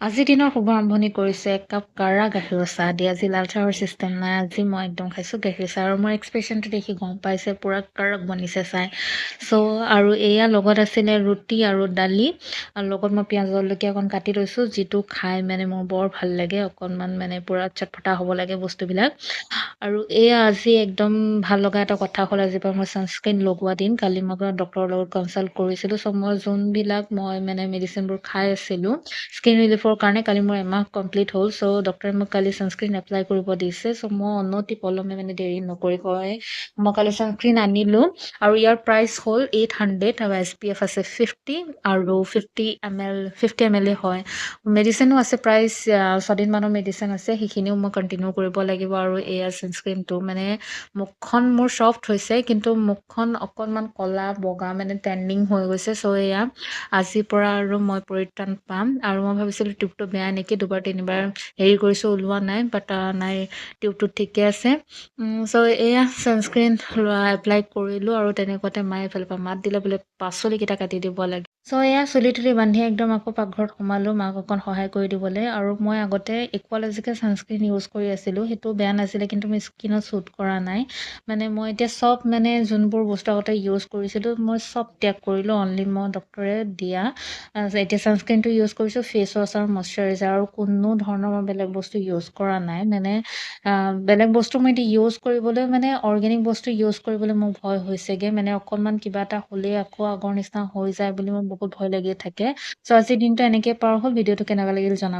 আজিৰ দিনৰ শুভ আৰম্ভণি কৰিছে একাপ কাৰা গাখীৰৰ চাহ দি। আজি লাল চাহৰ চিষ্টেম নাই। আজি মই একদম খাইছোঁ গাখীৰ চাহ আৰু মোৰ এক্সপ্ৰেশ্যনটো দেখি গম পাইছে পূৰা কাৰক বনিছে চাই। আৰু এয়া লগত আছিলে ৰুটি আৰু দালি আৰু লগত মই পিঁয়াজ জলকীয়া অকণ কাটি লৈছোঁ, যিটো খাই মানে মোৰ বৰ ভাল লাগে। অকণমান মানে পূৰা চটফটা হ'ব লাগে বস্তুবিলাক। আৰু এয়া আজি একদম ভাল লগা এটা কথা হ'ল, আজিৰ পৰা মই ছানস্ক্ৰীন লগোৱা দিন। কালি মই ডক্টৰৰ লগত কনচাল্ট কৰিছিলোঁ। মই যোনবিলাক মই মানে মেডিচিনবোৰ খাই আছিলোঁ স্কিন ৰিলিফৰ কাৰণে, কালি মোৰ এমাহ কমপ্লিট হ'ল। ডক্টৰে মোক কালি ছানস্ক্ৰীন এপ্লাই কৰিব দিছে। মই অনতি পলমে মানে দেৰি নকৰি মই কালি ছানস্ক্ৰীন আনিলোঁ আৰু ইয়াৰ প্ৰাইচ হ'ল 800 আৰু SPF আছে 50 আৰু 50 ml হয়। মেডিচিনো আছে প্ৰায় 6 দিনমানৰ মেডিচিন আছে, সেইখিনিও মই কণ্টিনিউ কৰিব লাগিব। আৰু এয়া ছানস্ক্ৰীনটো মানে মুখখন মোৰ ছফ্ট হৈছে, কিন্তু মুখখন অকণমান ক'লা বগা মানে টেণ্ডিং হৈ গৈছে। এয়া আজিৰ পৰা আৰু মই পৰিত্ৰাণ পাম। আৰু মই ভাবিছিলোঁ টিউবটো বেয়া নেকি, দুবাৰ তিনিবাৰ হেৰি কৰিছোঁ, ওলোৱা নাই। বাট নাই, টিউবটো ঠিকে আছে। এয়া ছানস্ক্ৰীন এপ্লাই কৰিলোঁ আৰু তেনেকুৱাতে মায়ে এফালৰ পৰা মাত দিলে বোলে পাচলিকেইটা কাটি দিব লাগে। এয়া চুলি তুলি বান্ধি একদম আকৌ পাকঘৰত সোমালোঁ মাক অকণ সহায় কৰি দিবলৈ। আৰু মই আগতে ইকুৱালজিকেল ছানস্ক্ৰীন ইউজ কৰি আছিলোঁ, সেইটো বেয়া নাছিলে, কিন্তু মোৰ স্কিনত শ্বুট কৰা নাই। মানে মই এতিয়া চব মানে যোনবোৰ বস্তু আগতে ইউজ কৰিছিলোঁ মই চব ত্যাগ কৰিলোঁ। অনলি মই ডক্টৰে দিয়া এতিয়া ছানস্ক্ৰীনটো ইউজ কৰিছোঁ, ফেচ ৱাছ আৰু মইশ্চাৰাইজাৰ, আৰু কোনো ধৰণৰ মই বেলেগ বস্তু ইউজ কৰা নাই। মানে বেলেগ বস্তু মই এতিয়া ইউজ কৰিবলৈ মানে অৰ্গেনিক বস্তু ইউজ কৰিবলৈ মোৰ ভয় হৈছেগৈ। মানে অকণমান কিবা এটা হ'লেই আকৌ আগৰ নিচিনা হৈ যায় বুলি মোৰ বহুত ভয় লাগি থাকে। আজিৰ দিনটো এনেকৈ পাৰ হ'ল। ভিডিঅ'টো কেনেকুৱা লাগিল জনাব।